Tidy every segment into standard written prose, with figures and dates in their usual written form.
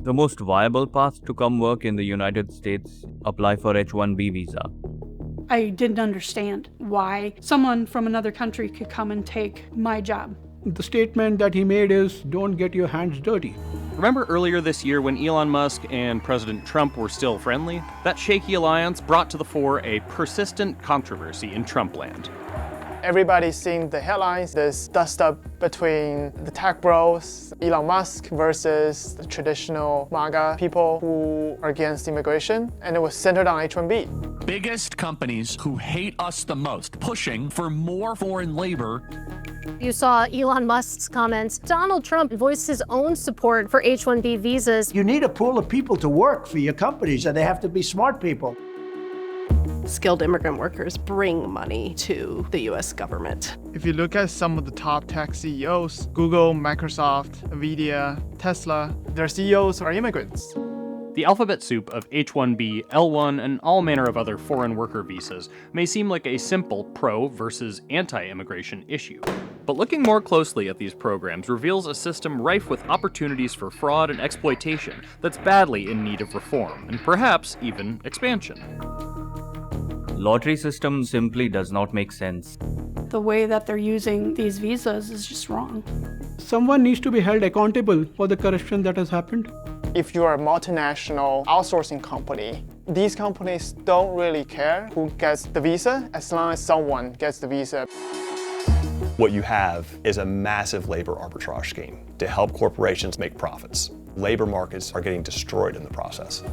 The most viable path to come work in the United States, apply for H-1B visa. I didn't understand why someone from another country could come and take my job. The statement that he made is, don't get your hands dirty. Remember earlier this year when Elon Musk and President Trump were still friendly? That shaky alliance brought to the fore a persistent controversy in Trump land. Everybody's seeing the headlines, this dust-up between the tech bros, Elon Musk versus the traditional MAGA people who are against immigration, and it was centered on H-1B. Biggest companies who hate us the most, pushing for more foreign labor. You saw Elon Musk's comments. Donald Trump voiced his own support for H-1B visas. You need a pool of people to work for your companies, and they have to be smart people. Skilled immigrant workers bring money to the US government. If you look at some of the top tech CEOs, Google, Microsoft, Nvidia, Tesla, their CEOs are immigrants. The alphabet soup of H-1B, L-1, and all manner of other foreign worker visas may seem like a simple pro versus anti-immigration issue. But looking more closely at these programs reveals a system rife with opportunities for fraud and exploitation that's badly in need of reform, and perhaps even expansion. Lottery system simply does not make sense. The way that they're using these visas is just wrong. Someone needs to be held accountable for the corruption that has happened. If you're a multinational outsourcing company, these companies don't really care who gets the visa as long as someone gets the visa. What you have is a massive labor arbitrage scheme to help corporations make profits. Labor markets are getting destroyed in the process.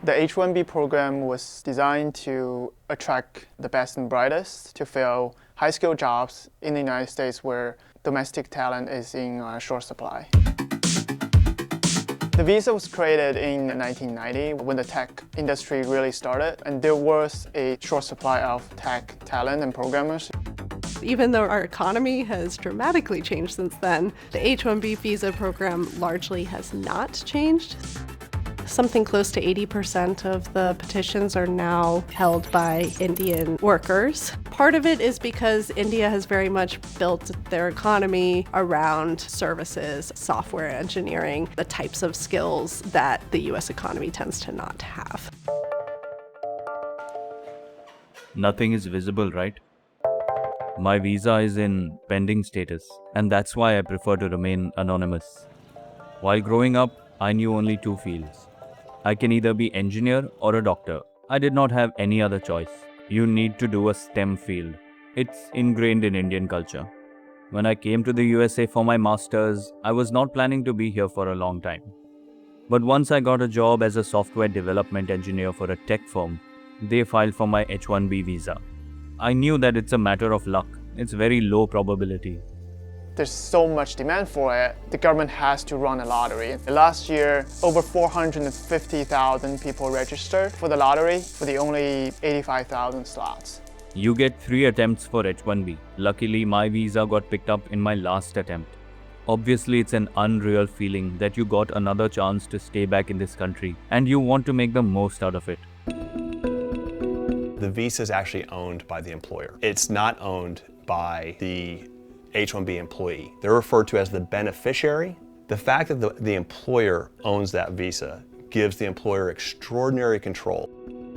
The H-1B program was designed to attract the best and brightest to fill high-skilled jobs in the United States where domestic talent is in short supply. The visa was created in 1990 when the tech industry really started, and there was a short supply of tech talent and programmers. Even though our economy has dramatically changed since then, the H-1B visa program largely has not changed. Something close to 80% of the petitions are now held by Indian workers. Part of it is because India has very much built their economy around services, software engineering, the types of skills that the US economy tends to not have. Nothing is visible, right? My visa is in pending status, and that's why I prefer to remain anonymous. While growing up, I knew only two fields. I can either be engineer or a doctor. I did not have any other choice. You need to do a STEM field. It's ingrained in Indian culture. When I came to the USA for my master's, I was not planning to be here for a long time. But once I got a job as a software development engineer for a tech firm, they filed for my H-1B visa. I knew that it's a matter of luck. It's very low probability. There's so much demand for it, the government has to run a lottery. Last year, over 450,000 people registered for the lottery for the only 85,000 slots. You get 3 attempts for H-1B. Luckily, my visa got picked up in my last attempt. Obviously, it's an unreal feeling that you got another chance to stay back in this country and you want to make the most out of it. The visa is actually owned by the employer. It's not owned by the H-1B employee. They're referred to as the beneficiary. The fact that the employer owns that visa gives the employer extraordinary control.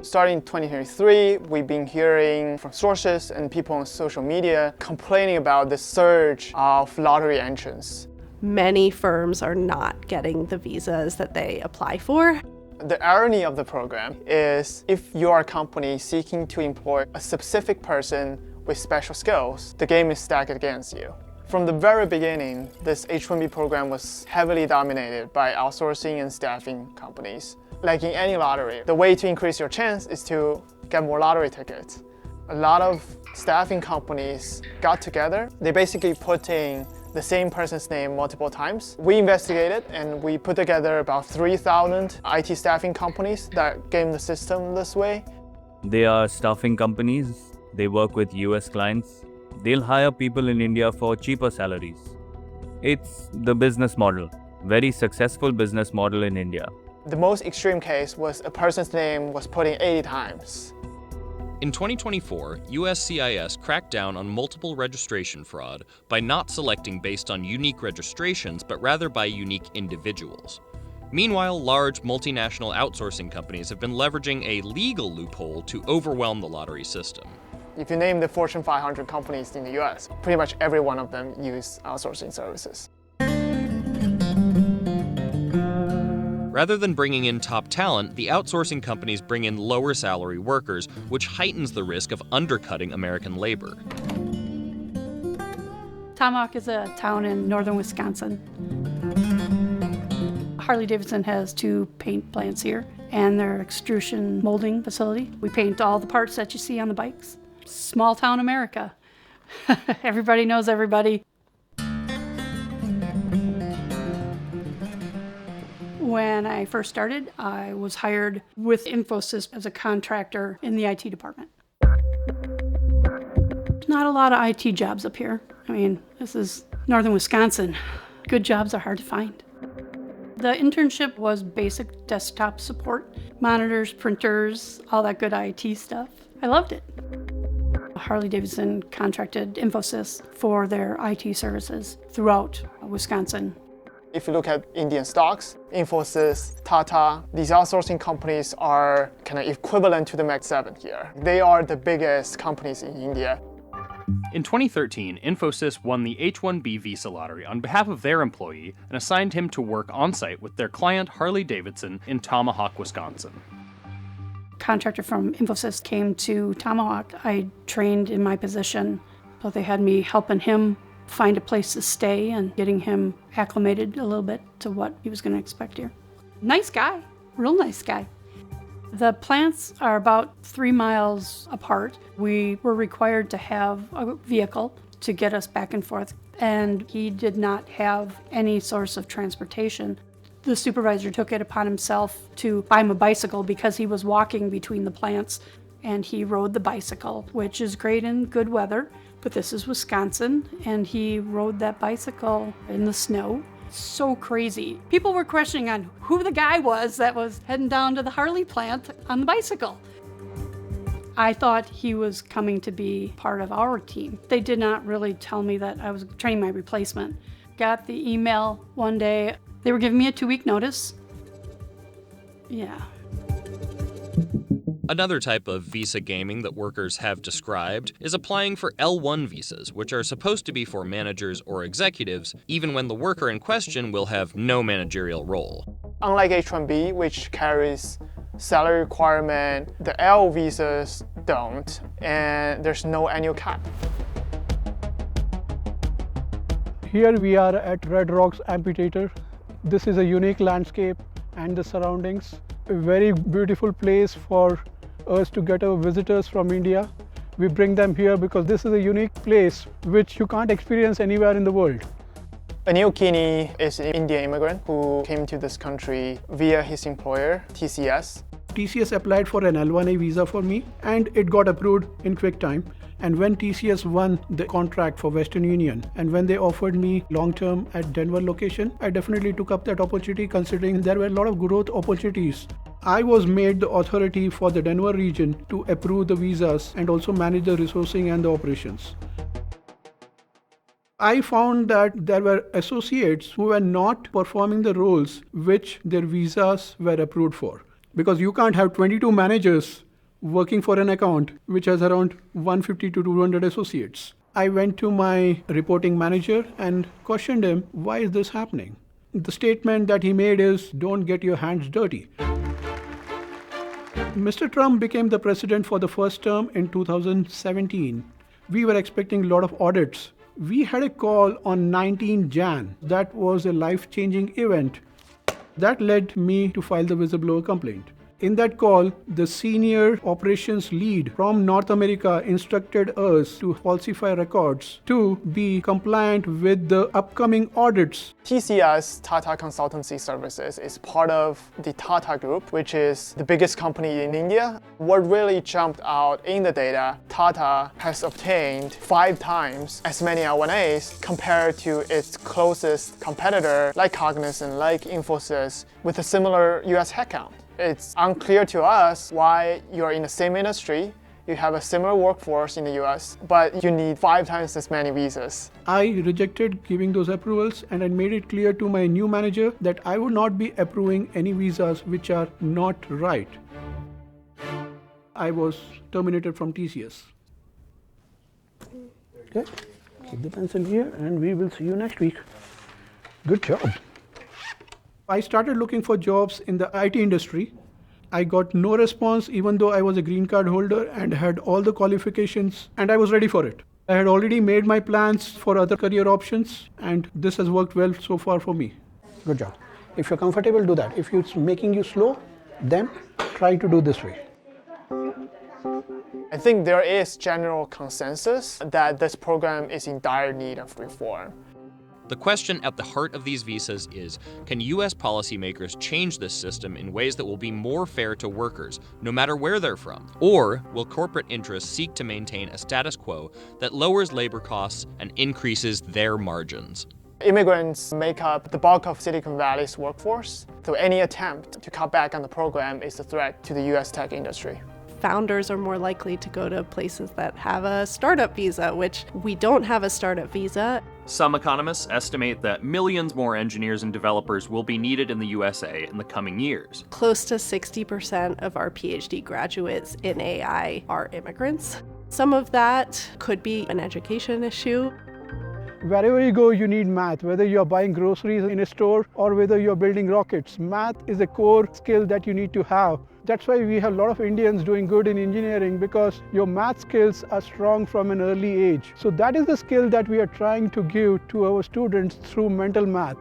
Starting in 2023, we've been hearing from sources and people on social media complaining about the surge of lottery entrants. Many firms are not getting the visas that they apply for. The irony of the program is if you are a company seeking to employ a specific person with special skills, the game is stacked against you. From the very beginning, this H-1B program was heavily dominated by outsourcing and staffing companies. Like in any lottery, the way to increase your chance is to get more lottery tickets. A lot of staffing companies got together. They basically put in the same person's name multiple times. We investigated and we put together about 3,000 IT staffing companies that game the system this way. They are staffing companies. They work with US clients. They'll hire people in India for cheaper salaries. It's the business model. Very successful business model in India. The most extreme case was a person's name was put in 80 times. In 2024, USCIS cracked down on multiple registration fraud by not selecting based on unique registrations, but rather by unique individuals. Meanwhile, large multinational outsourcing companies have been leveraging a legal loophole to overwhelm the lottery system. If you name the Fortune 500 companies in the US, pretty much every one of them use outsourcing services. Rather than bringing in top talent, the outsourcing companies bring in lower salary workers, which heightens the risk of undercutting American labor. Tomahawk is a town in northern Wisconsin. Harley-Davidson has 2 paint plants here and their extrusion molding facility. We paint all the parts that you see on the bikes. Small town America. Everybody knows everybody. When I first started, I was hired with Infosys as a contractor in the IT department. Not a lot of IT jobs up here. I mean, this is northern Wisconsin. Good jobs are hard to find. The internship was basic desktop support, monitors, printers, all that good IT stuff. I loved it. Harley-Davidson contracted Infosys for their IT services throughout Wisconsin. If you look at Indian stocks, Infosys, Tata, these outsourcing companies are kind of equivalent to the Mag 7 here. They are the biggest companies in India. In 2013, Infosys won the H-1B visa lottery on behalf of their employee and assigned him to work on-site with their client Harley-Davidson in Tomahawk, Wisconsin. Contractor from Infosys came to Tomahawk. I trained in my position, so they had me helping him find a place to stay and getting him acclimated a little bit to what he was going to expect here. Nice guy, real nice guy. The plants are about 3 miles apart. We were required to have a vehicle to get us back and forth, and he did not have any source of transportation. The supervisor took it upon himself to buy him a bicycle because he was walking between the plants, and he rode the bicycle, which is great in good weather. But this is Wisconsin, and he rode that bicycle in the snow. So crazy. People were questioning on who the guy was that was heading down to the Harley plant on the bicycle. I thought he was coming to be part of our team. They did not really tell me that I was training my replacement. Got the email one day. They were giving me a 2-week notice. Yeah. Another type of visa gaming that workers have described is applying for L1 visas, which are supposed to be for managers or executives, even when the worker in question will have no managerial role. Unlike H-1B, which carries salary requirement, the L visas don't, and there's no annual cap. Here we are at Red Rocks Amphitheater. This is a unique landscape and the surroundings. A very beautiful place for us to get our visitors from India. We bring them here because this is a unique place which you can't experience anywhere in the world. Anil Kini is an Indian immigrant who came to this country via his employer, TCS. TCS applied for an L1A visa for me and it got approved in quick time. And when TCS won the contract for Western Union and when they offered me long-term at Denver location, I definitely took up that opportunity considering there were a lot of growth opportunities. I was made the authority for the Denver region to approve the visas and also manage the resourcing and the operations. I found that there were associates who were not performing the roles which their visas were approved for. Because you can't have 22 managers working for an account which has around 150 to 200 associates. I went to my reporting manager and questioned him, why is this happening? The statement that he made is, don't get your hands dirty. Mr. Trump became the president for the first term in 2017. We were expecting a lot of audits. We had a call on 19 Jan. That was a life-changing event. That led me to file the whistleblower complaint. In that call, the senior operations lead from North America instructed us to falsify records to be compliant with the upcoming audits. TCS, Tata Consultancy Services, is part of the Tata Group, which is the biggest company in India. What really jumped out in the data, Tata has obtained 5 times as many L1As compared to its closest competitor, like Cognizant, like Infosys, with a similar US headcount. It's unclear to us why you're in the same industry You have a similar workforce in the US, but you need 5 times as many visas. I rejected giving those approvals and I made it clear to my new manager that I would not be approving any visas which are not right. I was terminated from TCS. Okay, keep the pencil here and we will see you next week. Good job. I started looking for jobs in the IT industry. I got no response even though I was a green card holder and had all the qualifications and I was ready for it. I had already made my plans for other career options and this has worked well so far for me. Good job. If you're comfortable, do that. If it's making you slow, then try to do this way. I think there is general consensus that this program is in dire need of reform. The question at the heart of these visas is, can U.S. policymakers change this system in ways that will be more fair to workers, no matter where they're from? Or will corporate interests seek to maintain a status quo that lowers labor costs and increases their margins? Immigrants make up the bulk of Silicon Valley's workforce, so any attempt to cut back on the program is a threat to the U.S. tech industry. Founders are more likely to go to places that have a startup visa, which we don't have a startup visa. Some economists estimate that millions more engineers and developers will be needed in the USA in the coming years. Close to 60% of our PhD graduates in AI are immigrants. Some of that could be an education issue. Wherever you go, you need math, whether you're buying groceries in a store or whether you're building rockets. Math is a core skill that you need to have. That's why we have a lot of Indians doing good in engineering, because your math skills are strong from an early age. So that is the skill that we are trying to give to our students through mental math,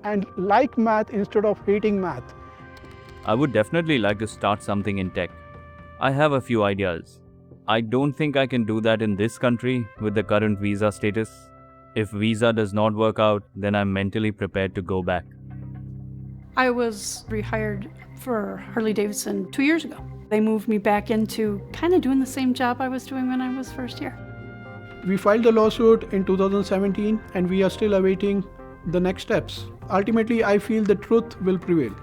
and like math instead of hating math. I would definitely like to start something in tech. I have a few ideas. I don't think I can do that in this country with the current visa status. If visa does not work out, then I'm mentally prepared to go back. I was rehired for Harley-Davidson 2 years ago. They moved me back into kind of doing the same job I was doing when I was first here. We filed the lawsuit in 2017 and we are still awaiting the next steps. Ultimately, I feel the truth will prevail.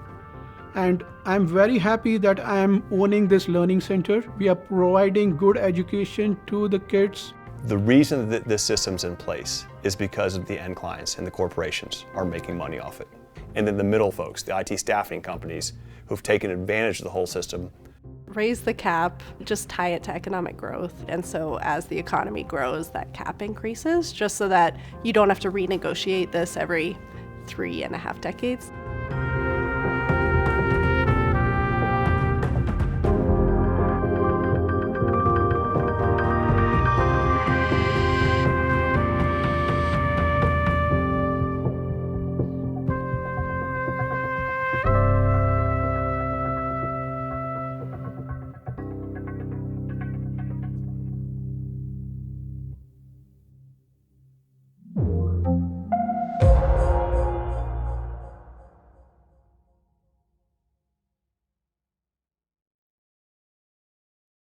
And I'm very happy that I am owning this learning center. We are providing good education to the kids. The reason that this system's in place is because of the end clients and the corporations are making money off it. And then the middle folks, the IT staffing companies, who've taken advantage of the whole system. Raise the cap, just tie it to economic growth. And so as the economy grows, that cap increases, just so that you don't have to renegotiate this every 3.5 decades.